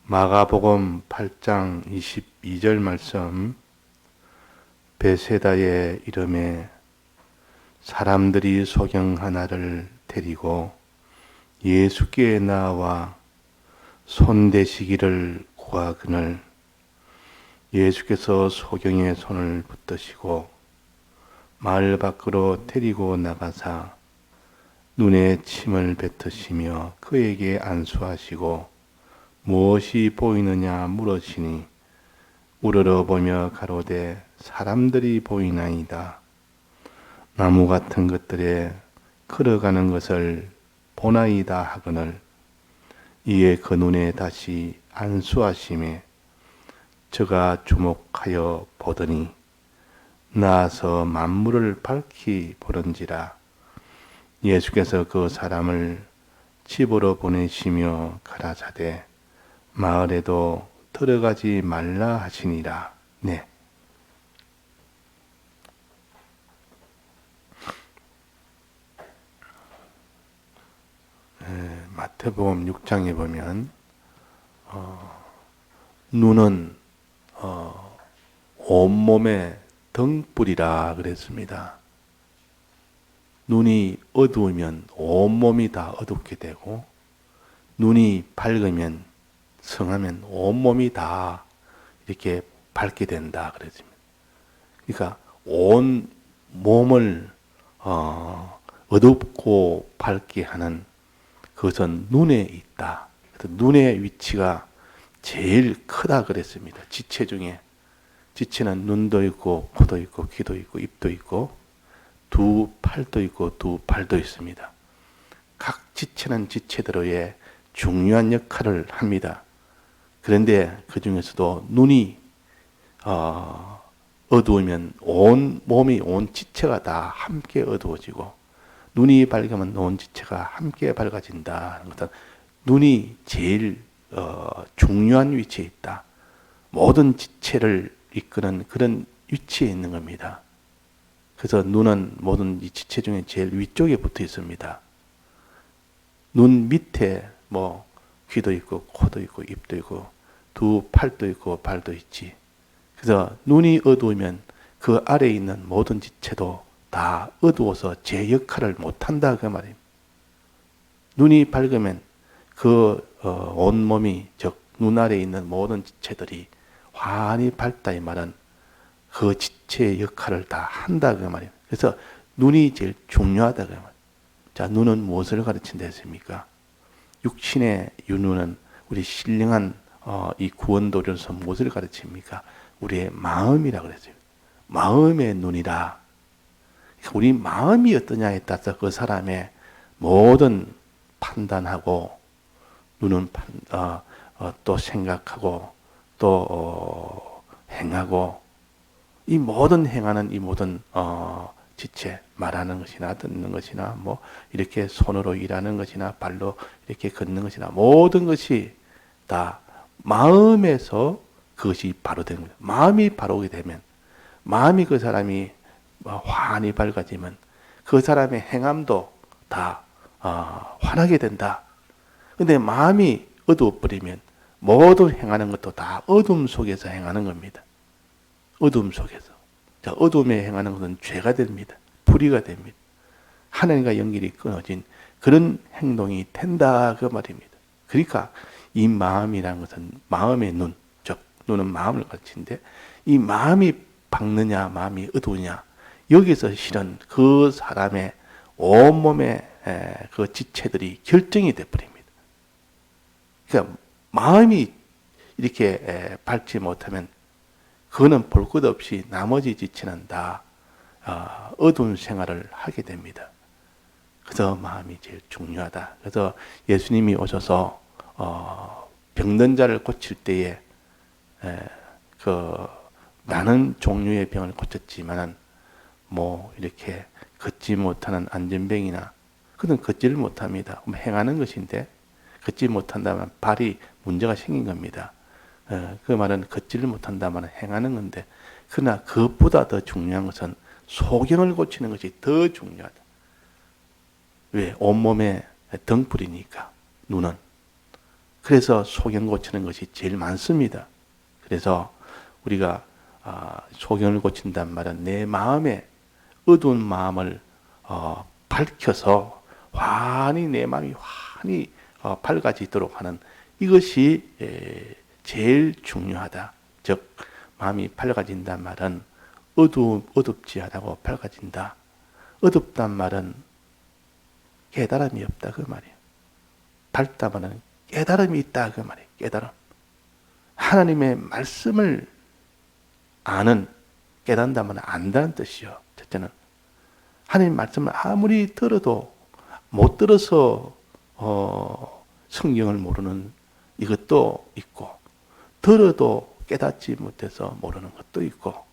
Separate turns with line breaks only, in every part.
마가복음 8장 22절 말씀. 베세다의 이름에 사람들이 소경 하나를 데리고 예수께 나와 손대시기를 구하거늘 예수께서 소경의 손을 붙드시고 마을 밖으로 데리고 나가사 눈에 침을 뱉으시며 그에게 안수하시고 무엇이 보이느냐 물으시니 우러러보며 가로되 사람들이 보이나이다. 나무 같은 것들에 걸어가는 것을 보나이다 하거늘 이에 그 눈에 다시 안수하심에 저가 주목하여 보더니 나아서 만물을 밝히 보는지라. 예수께서 그 사람을 집으로 보내시며 가라사대 마을에도 들어가지 말라 하시니라. 네. 마태복음 6장에 보면 눈은 온몸의 등불이라 그랬습니다. 눈이 어두우면 온몸이 다 어둡게 되고 눈이 밝으면 성하면 온몸이 다 이렇게 밝게 된다 그랬습니다. 그러니까 온 몸을 어둡고 밝게 하는 그것은 눈에 있다. 그래서 눈의 위치가 제일 크다 그랬습니다. 지체 중에 지체는 눈도 있고 코도 있고 귀도 있고 입도 있고 두 팔도 있고 두 발도 있습니다. 각 지체는 지체대로의 중요한 역할을 합니다. 그런데 그 중에서도 눈이 어두우면 온 몸이 온 지체가 다 함께 어두워지고 눈이 밝으면 온 지체가 함께 밝아진다. 것은 눈이 제일 중요한 위치에 있다. 모든 지체를 이끄는 그런 위치에 있는 겁니다. 그래서 눈은 모든 이 지체 중에 제일 위쪽에 붙어 있습니다. 눈 밑에 뭐 귀도 있고 코도 있고 입도 있고 두 팔도 있고 발도 있지. 그래서 눈이 어두우면 그 아래에 있는 모든 지체도 다 어두워서 제 역할을 못한다 그 말입니다. 눈이 밝으면 그 온몸이 즉 눈 아래에 있는 모든 지체들이 환히 밝다 이 말은 그 지체의 역할을 다 한다 그 말입니다. 그래서 눈이 제일 중요하다 그 말입니다. 자, 눈은 무엇을 가르친다 했습니까? 육신의 윤우는 우리 신령한 이 구원도로서 무엇을 가르칩니까? 우리의 마음이라 그랬어요. 마음의 눈이라. 우리 마음이 어떠냐에 따라서 그 사람의 모든 판단하고 눈은 또 생각하고 또 행하고 이 모든 행하는 이 모든 지체 말하는 것이나 듣는 것이나 뭐 이렇게 손으로 일하는 것이나 발로 이렇게 걷는 것이나 모든 것이 다 마음에서 그것이 바로 되는 거예요. 마음이 바로게 되면 마음이 그 사람이 환히 밝아지면 그 사람의 행함도 다 환하게 된다. 근데 마음이 어두워버리면 모든 행하는 것도 다 어둠 속에서 행하는 겁니다. 어둠 속에서. 자, 어둠에 행하는 것은 죄가 됩니다. 불의가 됩니다. 하나님과 연결이 끊어진 그런 행동이 된다 그 말입니다. 그러니까 이 마음이라는 것은 마음의 눈, 즉 눈은 마음을 가르치는데 이 마음이 밝느냐 마음이 어두우냐 여기서 실은 그 사람의 온몸의 그 지체들이 결정이 돼버립니다. 그러니까 마음이 이렇게 밝지 못하면 그거는 볼 것 없이 나머지 지체는 다 어두운 생활을 하게 됩니다. 그래서 마음이 제일 중요하다. 그래서 예수님이 오셔서 병든 자를 고칠 때에 그 많은 종류의 병을 고쳤지만은 뭐 이렇게 걷지 못하는 안전병이나 그는 걷지를 못합니다. 행하는 것인데 걷지 못한다면 발이 문제가 생긴 겁니다. 그 말은 걷지를 못한다면 행하는 건데 그러나 그것보다 더 중요한 것은 소경을 고치는 것이 더 중요하다. 왜? 온몸에 등불이니까 눈은. 그래서 소견 고치는 것이 제일 많습니다. 그래서 우리가 소견을 고친단 말은 내 마음에 어두운 마음을 밝혀서 환히 내 마음이 환히 밝아지도록 하는 이것이 제일 중요하다. 즉 마음이 밝아진단 말은 어둡지 않고 밝아진다. 어둡단 말은 깨달음이 없다 그 말이에요. 밝다 말은 깨달음이 있다 그 말이에요. 깨달음. 하나님의 말씀을 아는, 깨닫는다면 안다는 뜻이요. 첫째는 하나님 말씀을 아무리 들어도 못 들어서 성경을 모르는 이것도 있고, 들어도 깨닫지 못해서 모르는 것도 있고,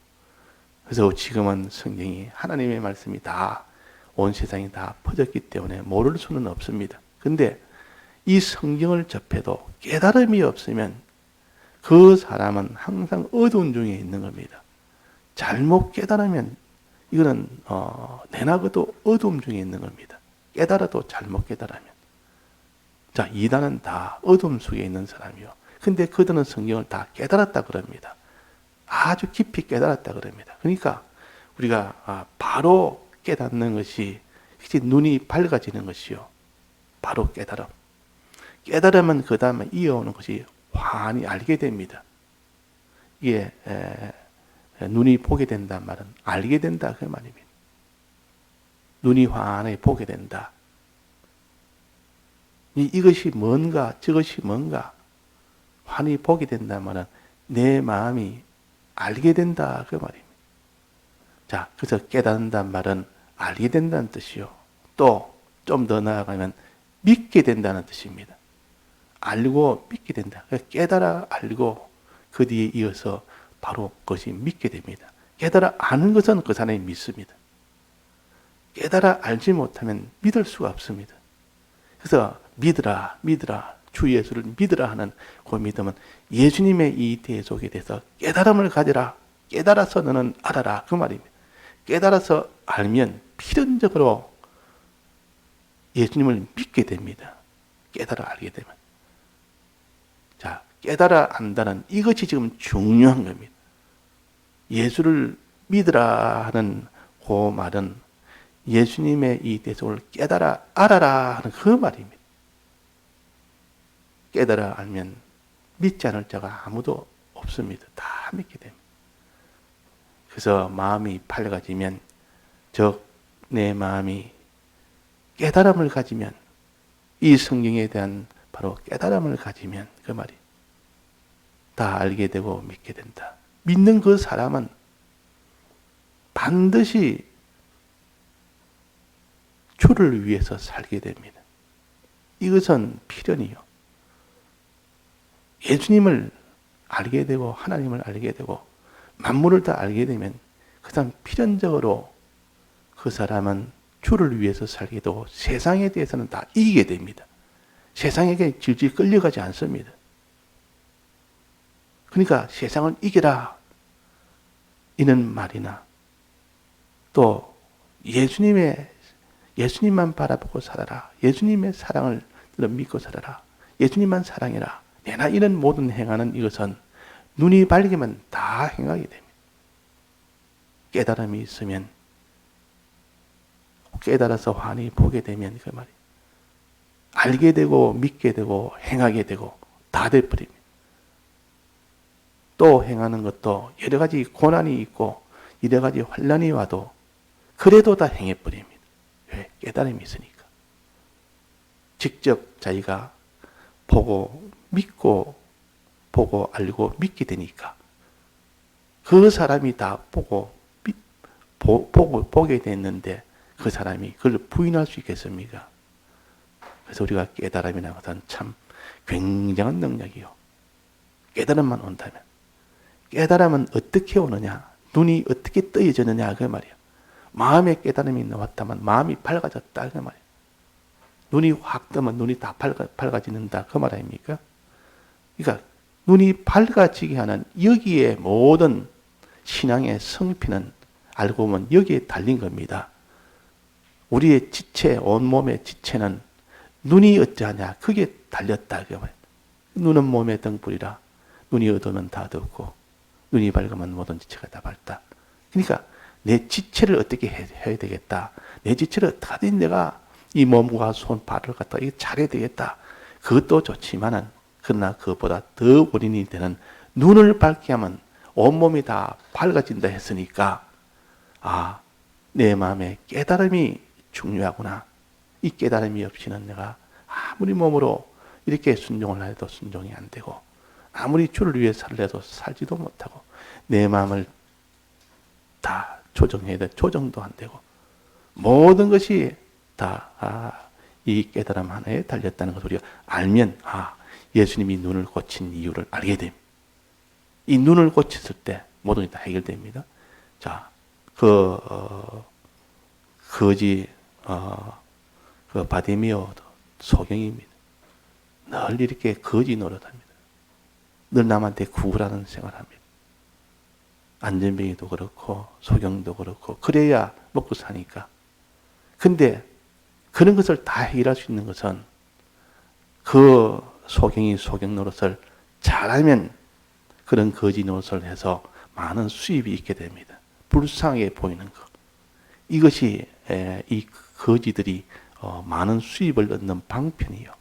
그래서 지금은 성경이 하나님의 말씀이 다 온 세상이 다 퍼졌기 때문에 모를 수는 없습니다. 근데 이 성경을 접해도 깨달음이 없으면 그 사람은 항상 어두운 중에 있는 겁니다. 잘못 깨달으면 이거는 내나그도 어두움 중에 있는 겁니다. 깨달아도 잘못 깨달으면. 자, 이단은 다 어두움 속에 있는 사람이요. 근데 그들은 성경을 다 깨달았다 그럽니다. 아주 깊이 깨달았다 그럽니다. 그러니까 우리가 바로 깨닫는 것이 눈이 밝아지는 것이요. 바로 깨달음. 깨달으면 그 다음에 이어오는 것이 환히 알게 됩니다. 이게 눈이 보게 된단 말은 알게 된다 그 말입니다. 눈이 환히 보게 된다. 이것이 뭔가 저것이 뭔가 환히 보게 된단 말은 내 마음이 알게 된다 그 말입니다. 자, 그래서 깨닫는단 말은 알게 된다는 뜻이요. 또 좀 더 나아가면 믿게 된다는 뜻입니다. 알고 믿게 된다. 깨달아 알고 그 뒤에 이어서 바로 그것이 믿게 됩니다. 깨달아 아는 것은 그 사람이 믿습니다. 깨달아 알지 못하면 믿을 수가 없습니다. 그래서 믿으라, 믿으라, 주 예수를 믿으라 하는 그 믿음은 예수님의 이 대속에 대해서 깨달음을 가지라. 깨달아서 너는 알아라. 그 말입니다. 깨달아서 알면 필연적으로 예수님을 믿게 됩니다. 깨달아 알게 되면. 자, 깨달아 안다는 이것이 지금 중요한 겁니다. 예수를 믿으라 하는 그 말은 예수님의 이 대속을 깨달아 알아라 하는 그 말입니다. 깨달아 알면 믿지 않을 자가 아무도 없습니다. 다 믿게 됩니다. 그래서 마음이 밝아지면, 즉 내 마음이 깨달음을 가지면, 이 성경에 대한 바로 깨달음을 가지면 그 말이 다 알게 되고 믿게 된다. 믿는 그 사람은 반드시 주를 위해서 살게 됩니다. 이것은 필연이요. 예수님을 알게 되고 하나님을 알게 되고 만물을 다 알게 되면 그 사람 필연적으로 그 사람은 주를 위해서 살게 되고 세상에 대해서는 다 이기게 됩니다. 세상에게 질질 끌려가지 않습니다. 그러니까 세상을 이겨라 이런 말이나 또 예수님만 바라보고 살아라. 예수님의 사랑을 믿고 살아라. 예수님만 사랑해라. 내나 이런 모든 행하는 이것은 눈이 밝으면 다 행하게 됩니다. 깨달음이 있으면, 깨달아서 환히 보게 되면 그 말이 알게 되고 믿게 되고 행하게 되고 다 돼버립니다. 또 행하는 것도 여러 가지 고난이 있고 여러 가지 환난이 와도 그래도 다 행해버립니다. 왜? 깨달음이 있으니까. 직접 자기가 보고 믿고 보고 알고 믿게 되니까 그 사람이 다 보게 됐는데 그 사람이 그걸 부인할 수 있겠습니까? 그래서 우리가 깨달음이라는 것은 참 굉장한 능력이요. 깨달음만 온다면. 깨달음은 어떻게 오느냐? 눈이 어떻게 떠져느냐? 그 말이야. 마음의 깨달음이 나왔다면 마음이 밝아졌다. 그 말이야. 눈이 확 뜨면 눈이 다 밝아지는다. 그 말 아닙니까? 그러니까 눈이 밝아지게 하는 여기에 모든 신앙의 성피는 알고 보면 여기에 달린 겁니다. 우리의 지체, 온몸의 지체는 눈이 어찌하냐? 그게 달렸다. 눈은 몸의 등불이라 눈이 어두우면 다 어둡고 눈이 밝으면 모든 지체가 다 밝다. 그러니까 내 지체를 어떻게 해야 되겠다. 내 지체를 어떻게 내가 이 몸과 손, 발을 갖다 이거 잘해야 되겠다. 그것도 좋지만은 그러나 그것보다 더 원인이 되는 눈을 밝게 하면 온몸이 다 밝아진다 했으니까 내 마음의 깨달음이 중요하구나. 이 깨달음이 없이는 내가 아무리 몸으로 이렇게 순종을 해도 순종이 안 되고 아무리 주를 위해 살래도 살지도 못하고 내 마음을 다 조정해야 돼. 조정도 안 되고 모든 것이 다 이 깨달음 하나에 달렸다는 것을 우리가 알면 예수님이 눈을 고친 이유를 알게 됩니다. 이 눈을 고쳤을 때 모든 게 다 해결됩니다. 자, 거지 그 바디메오 소경입니다. 늘 이렇게 거지 노릇합니다. 늘 남한테 구걸하는 생활합니다. 안전뱅이도 그렇고 소경도 그렇고 그래야 먹고 사니까. 근데 그런 것을 다 해결할 수 있는 것은 그 소경이 소경 노릇을 잘하면 그런 거지 노릇을 해서 많은 수입이 있게 됩니다. 불쌍하게 보이는 것. 이것이 이 거지들이 많은 수입을 얻는 방편이요.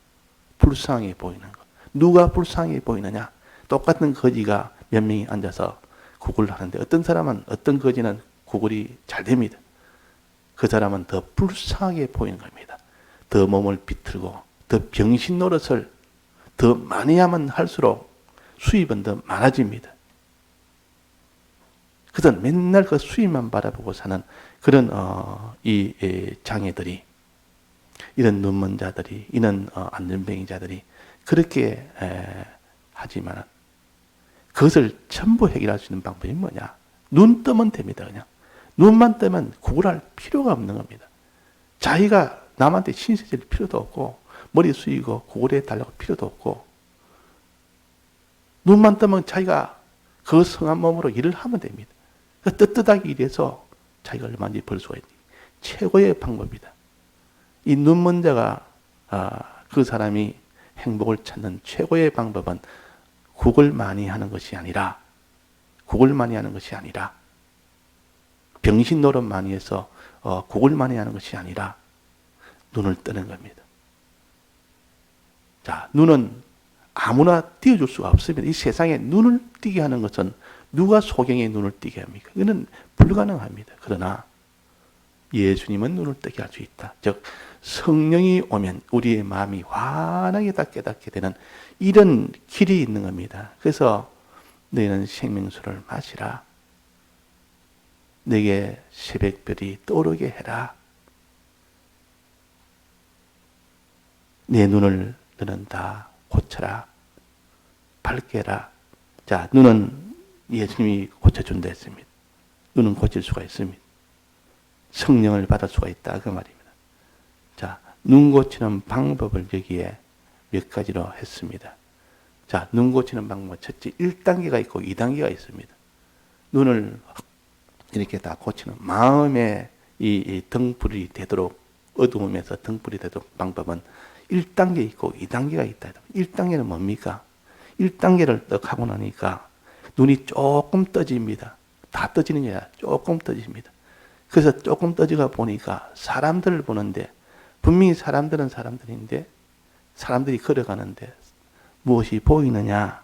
불쌍하게 보이는 것. 누가 불쌍하게 보이느냐? 똑같은 거지가 몇 명이 앉아서 구걸을 하는데 어떤 사람은 어떤 거지는 구걸이 잘 됩니다. 그 사람은 더 불쌍하게 보이는 겁니다. 더 몸을 비틀고 더 병신 노릇을 더 많이 하면 할수록 수입은 더 많아집니다. 그래서 맨날 그 수입만 바라보고 사는 그런 이 장애들이 이런 눈먼 자들이 이런 안전뱅이자들이 그렇게 하지만 그것을 전부 해결할 수 있는 방법이 뭐냐? 눈 뜨면 됩니다. 그냥 눈만 뜨면 구걸할 필요가 없는 겁니다. 자기가 남한테 신세질 필요도 없고 머리 숙이고 구걸해 달라고 필요도 없고 눈만 뜨면 자기가 그 성한 몸으로 일을 하면 됩니다. 떳떳하게 일해서 자기가 얼마든지 벌 수가 있는 최고의 방법이다. 이 눈먼 자가 그 사람이 행복을 찾는 최고의 방법은 구걸 많이 하는 것이 아니라 병신 노릇 많이 해서 구걸 많이 하는 것이 아니라 눈을 뜨는 겁니다. 자, 눈은 아무나 띄워줄 수가 없습니다. 이 세상에 눈을 띄게 하는 것은 누가 소경의 눈을 띄게 합니까? 이거는 불가능합니다. 그러나 예수님은 눈을 뜨게 할 수 있다. 즉 성령이 오면 우리의 마음이 환하게 다 깨닫게 되는 이런 길이 있는 겁니다. 그래서 너희는 생명수를 마시라. 내게 새벽별이 떠오르게 해라. 내 눈을 너는 다 고쳐라. 밝게 해라. 자, 눈은 예수님이 고쳐준다 했습니다. 눈은 고칠 수가 있습니다. 성령을 받을 수가 있다. 그 말입니다. 자, 눈 고치는 방법을 여기에 몇 가지로 했습니다. 자, 눈 고치는 방법. 첫째, 1단계가 있고 2단계가 있습니다. 눈을 이렇게 다 고치는 마음에 이 등불이 되도록 어두움에서 등불이 되도록 방법은 1단계 있고 2단계가 있다. 1단계는 뭡니까? 1단계를 딱 하고 나니까 눈이 조금 떠집니다. 다 떠지는 게 아니라 조금 떠집니다. 그래서 조금 떠지가 보니까 사람들을 보는데 분명히 사람들은 사람들인데 사람들이 걸어가는데 무엇이 보이느냐?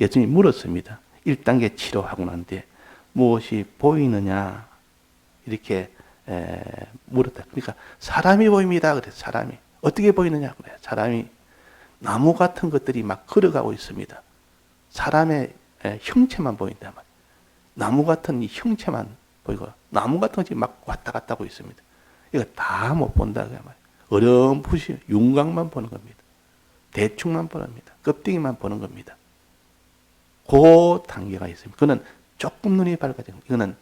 예수님이 물었습니다. 1단계 치료하고 난데 무엇이 보이느냐? 이렇게 물었다. 그러니까 사람이 보입니다. 그래서 사람이 어떻게 보이느냐? 그래. 사람이 나무 같은 것들이 막 걸어가고 있습니다. 사람의 형체만 보인단 말이에요. 나무 같은 이 형체만 보이고 나무 같은 것이 막 왔다 갔다 하고 있습니다. 이거 다 못 본다 그 말이에요. 어렴풋이 윤곽만 보는 겁니다. 대충만 보는 겁니다. 껍데기만 보는 겁니다. 그 단계가 있습니다. 그거는 조금 눈이 밝아진 겁니다. 이거는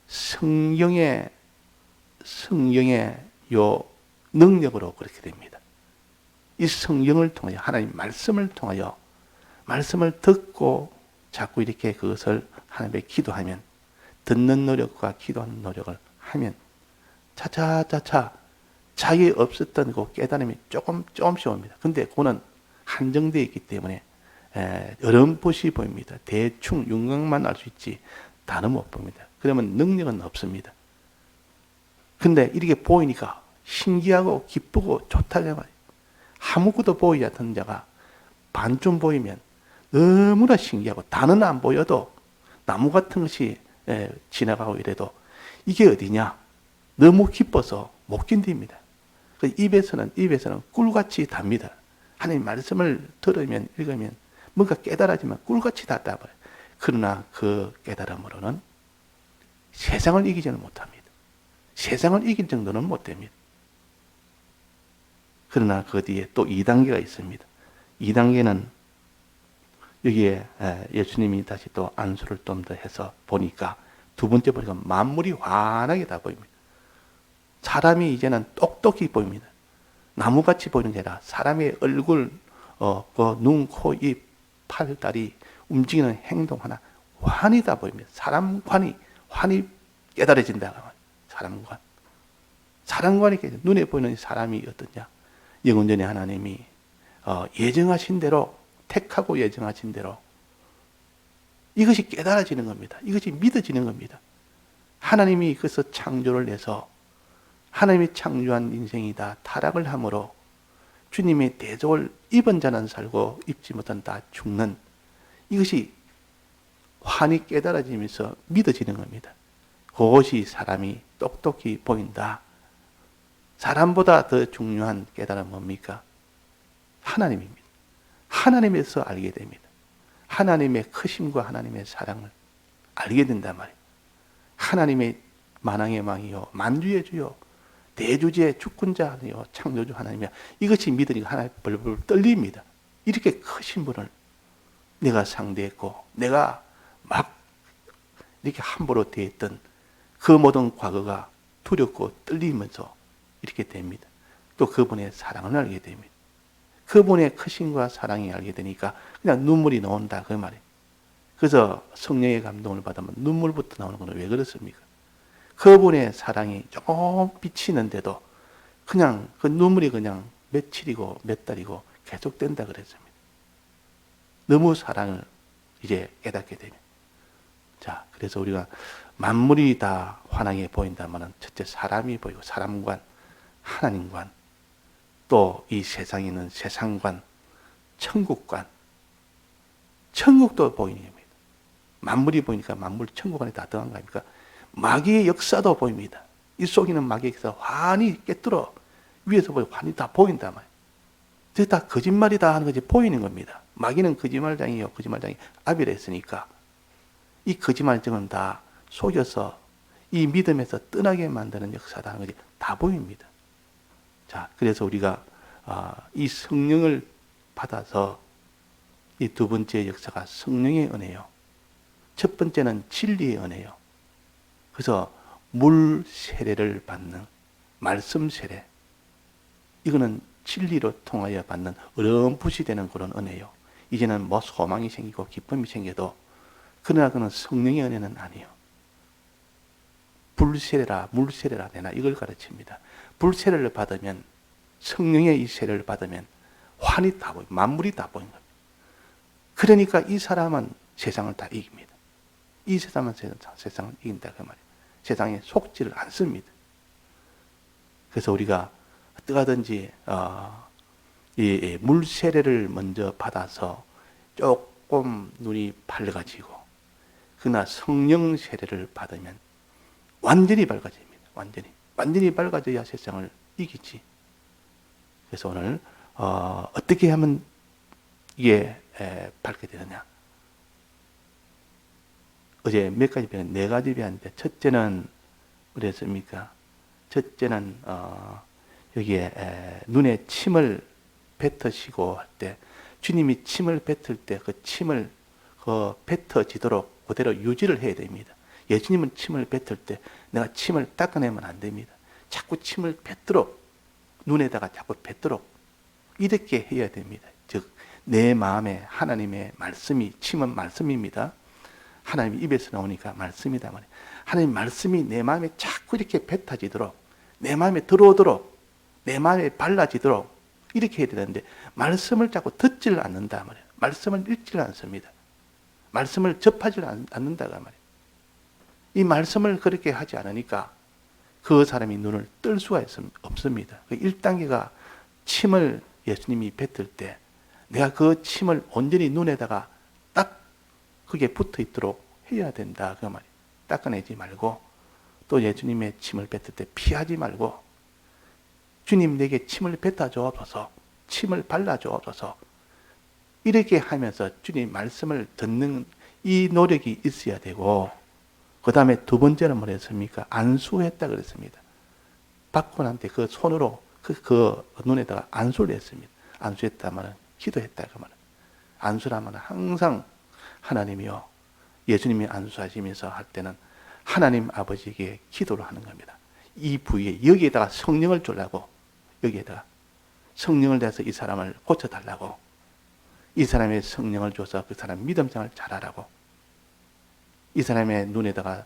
성경의 요 능력으로 그렇게 됩니다. 이 성경을 통하여 하나님 말씀을 통하여 말씀을 듣고 자꾸 이렇게 그것을 하나님께 기도하면 듣는 노력과 기도하는 노력을 하면 차차차차 자기 없었던 그 깨달음이 조금씩 옵니다. 근데 그거는 한정되어 있기 때문에 어렴풋이 보입니다. 대충 윤곽만 알 수 있지 다는 못 봅니다. 그러면 능력은 없습니다. 근데 이렇게 보이니까 신기하고 기쁘고 좋다고 말이에요. 아무것도 보이지 않던 자가 반쯤 보이면 너무나 신기하고 다는 안 보여도 나무 같은 것이 지나가고 이래도 이게 어디냐? 너무 기뻐서 못 견딥니다. 입에서는 꿀같이 답니다. 하나님 말씀을 들으면 읽으면 뭔가 깨달아지면 꿀같이 답답해요. 그러나 그 깨달음으로는 세상을 이기지는 못합니다. 세상을 이길 정도는 못 됩니다. 그러나 그 뒤에 또 2단계가 있습니다. 2단계는 여기에 예수님이 다시 또 안수를 좀 더 해서 보니까 두 번째 보니까 만물이 환하게 다 보입니다. 사람이 이제는 똑똑히 보입니다. 나무같이 보이는 게 아니라 사람의 얼굴, 그 눈, 코, 입, 팔, 다리 움직이는 행동 하나 환히 다 보입니다. 사람관이 환히 깨달아진다. 사람관이 눈에 보이는 사람이 어떠냐? 영원 전에 하나님이 예정하신 대로 택하고 예정하신 대로 이것이 깨달아지는 겁니다. 이것이 믿어지는 겁니다. 하나님이 그래서 창조를 해서 하나님이 창조한 인생이다 타락을 함으로 주님의 대속을 입은 자는 살고 입지 못한 다 죽는 이것이 환히 깨달아지면서 믿어지는 겁니다. 그것이 사람이 똑똑히 보인다. 사람보다 더 중요한 깨달음은 뭡니까? 하나님입니다. 하나님에서 알게 됩니다. 하나님의 크심과 하나님의 사랑을 알게 된단 말이에요. 하나님의 만왕의 왕이요 만주의 주요 대주제의 주권자요 창조주 하나님이야. 이것이 믿으니까 하나님 벌벌 떨립니다. 이렇게 크신 분을 내가 상대했고 내가 막 이렇게 함부로 대했던 그 모든 과거가 두렵고 떨리면서 이렇게 됩니다. 또 그분의 사랑을 알게 됩니다. 그분의 크심과 사랑이 알게 되니까 그냥 눈물이 나온다 그 말이에요. 그래서 성령의 감동을 받으면 눈물부터 나오는 건 왜 그렇습니까? 그분의 사랑이 조금 비치는데도 그냥 그 눈물이 그냥 며칠이고 몇 달이고 계속된다 그랬습니다. 너무 사랑을 이제 깨닫게 되면. 자, 그래서 우리가 만물이 다 환하게 보인다면 첫째 사람이 보이고 사람관, 하나님관, 또 이 세상에 있는 세상관, 천국관, 천국도 보이는 겁니다. 만물이 보이니까 만물 천국 안에 다 들어간 거 아닙니까? 마귀의 역사도 보입니다. 이 속에 있는 마귀의 역사 환히 깨뚫어 위에서 보고 환히 다 보인단 말이에요. 그게 다 거짓말이다 하는 것이 보이는 겁니다. 마귀는 거짓말장이요. 거짓말장이 아비라 했으니까 이 거짓말장은 다 속여서 이 믿음에서 떠나게 만드는 역사다 하는 것이 다 보입니다. 자, 그래서 우리가 이 성령을 받아서 이 두 번째 역사가 성령의 은혜요. 첫 번째는 진리의 은혜요. 그래서 물 세례를 받는 말씀 세례. 이거는 진리로 통하여 받는 어렴풋이 되는 그런 은혜요. 이제는 뭐 소망이 생기고 기쁨이 생겨도 그러나 그는 성령의 은혜는 아니에요. 불세례라 물세례라 내나 이걸 가르칩니다. 불세례를 받으면 성령의 이 세례를 받으면 환히 다 보여 만물이 다 보인 겁니다. 그러니까 이 사람은 세상을 다 이깁니다. 이 세상은 세상을 이긴다 그 말이에요. 세상에 속지를 않습니다. 그래서 우리가 어떠하든지 이 물세례를 먼저 받아서 조금 눈이 밝아지고 그러나 성령 세례를 받으면 완전히 밝아집니다. 완전히 밝아져야 세상을 이기지. 그래서 오늘 어떻게 하면 이게 밝게 되느냐? 어제 몇 가지 배웠는데 네 가지 배웠는데 첫째는 그랬습니까? 첫째는 여기에 눈에 침을 뱉으시고 할 때 주님이 침을 뱉을 때 그 침을 뱉어지도록 그대로 유지를 해야 됩니다. 예수님은 침을 뱉을 때 내가 침을 닦아내면 안 됩니다. 자꾸 침을 뱉도록 눈에다가 자꾸 뱉도록 이렇게 해야 됩니다. 즉 내 마음에 하나님의 말씀이 침은 말씀입니다. 하나님 입에서 나오니까 말씀이다 말이에요. 하나님 말씀이 내 마음에 자꾸 이렇게 뱉어지도록 내 마음에 들어오도록 내 마음에 발라지도록 이렇게 해야 되는데 말씀을 자꾸 듣지를 않는다 말이에요. 말씀을 읽지를 않습니다. 말씀을 접하지 않는다가 말이에요. 이 말씀을 그렇게 하지 않으니까 그 사람이 눈을 뜰 수가 없습니다. 1단계가 침을 예수님이 뱉을 때 내가 그 침을 온전히 눈에다가 딱 그게 붙어 있도록 해야 된다. 그 말이에요. 닦아내지 말고 또 예수님의 침을 뱉을 때 피하지 말고 주님 내게 침을 뱉어 주옵소서, 침을 발라 주옵소서, 이렇게 하면서 주님 말씀을 듣는 이 노력이 있어야 되고, 그 다음에 두 번째는 뭐랬습니까? 안수했다 그랬습니다. 받고 난 뒤 그 손으로 그 눈에다가 안수를 했습니다. 안수했다 말은 기도했다 그 말은. 안수라면 항상 하나님이요, 예수님이 안수하시면서 할 때는 하나님 아버지에게 기도를 하는 겁니다. 이 부위에 여기에다가 성령을 주려고, 여기에다가 성령을 내서 이 사람을 고쳐달라고, 이 사람의 성령을 줘서 그 사람 믿음 생활 잘하라고, 이 사람의 눈에다가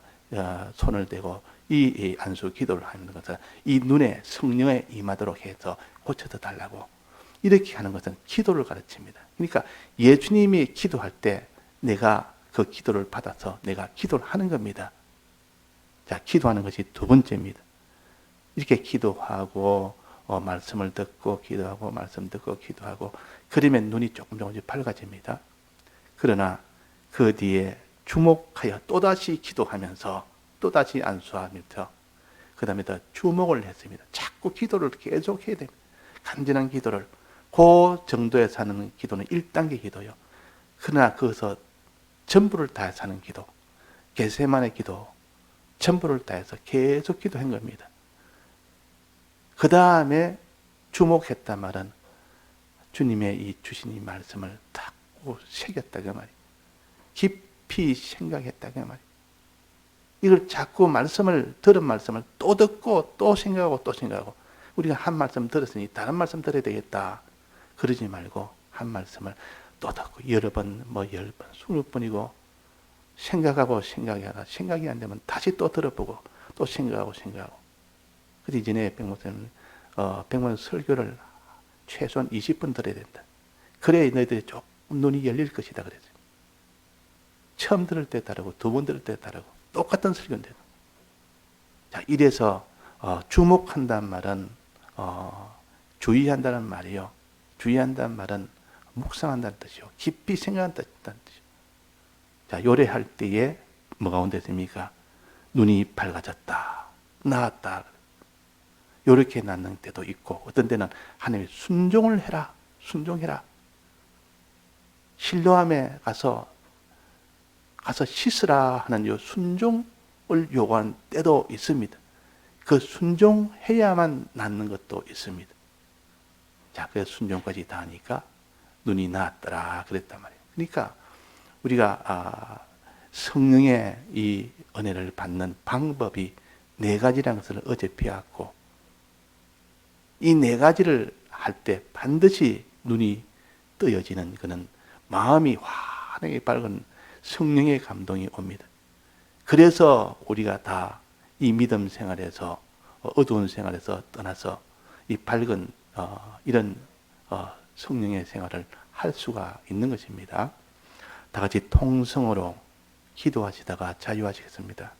손을 대고 이 안수 기도를 하는 것은 이 눈에 성령에 임하도록 해서 고쳐서 달라고, 이렇게 하는 것은 기도를 가르칩니다. 그러니까 예수님이 기도할 때 내가 그 기도를 받아서 내가 기도를 하는 겁니다. 자, 기도하는 것이 두 번째입니다. 이렇게 기도하고 말씀을 듣고 기도하고 말씀 듣고 기도하고 그러면 눈이 조금씩 밝아집니다. 그러나 그 뒤에 주목하여 또다시 기도하면서 또다시 안수하면서 그 다음에 더 주목을 했습니다. 자꾸 기도를 계속 해야 됩니다. 간절한 기도를, 그 정도에서 하는 기도는 1단계 기도요. 그러나 거기서 전부를 다해서 하는 기도, 겟세마네 기도, 전부를 다해서 계속 기도한 겁니다. 그 다음에 주목했단 말은 주님의 이 주신 이 말씀을 딱 새겼다 그 말이에요. 깊이 생각했다 그 말이에요. 이걸 자꾸 말씀을, 들은 말씀을 또 듣고 또 생각하고 또 생각하고, 우리가 한 말씀 들었으니 다른 말씀 들어야 되겠다 그러지 말고 한 말씀을 또 듣고 여러 번, 10번, 20번이고 생각하고 생각하다 생각이 안 되면 다시 또 들어보고 또 생각하고 생각하고. 그래서 이전에 백문 설교를 최소한 20번 들어야 된다. 그래야 너희들이 조금 눈이 열릴 것이다 그랬어요. 처음 들을 때 다르고 두 번 들을 때 다르고 똑같은 설교인데도. 자, 이래서 주목한다는 말은 주의한다는 말이요. 주의한다는 말은 묵상한다는 뜻이요. 깊이 생각한다는 뜻이요. 자, 요래할 때에 뭐가 온댔습니까? 눈이 밝아졌다, 나았다. 요렇게 낳는 때도 있고, 어떤 때는 하나님이 순종을 해라, 순종해라. 실로암에 가서 씻으라 하는 요 순종을 요구한 때도 있습니다. 그 순종해야만 낫는 것도 있습니다. 자, 그 순종까지 다 하니까 눈이 나았더라 그랬단 말이에요. 그러니까 우리가 성령의 이 은혜를 받는 방법이 네 가지라는 것을 어제 배웠고, 이 네 가지를 할 때 반드시 눈이 뜨여지는 그는 마음이 환하게 밝은 성령의 감동이 옵니다. 그래서 우리가 다 이 믿음 생활에서 어두운 생활에서 떠나서 이 밝은 이런 성령의 생활을 할 수가 있는 것입니다. 다 같이 통성으로 기도하시다가 자유하시겠습니다.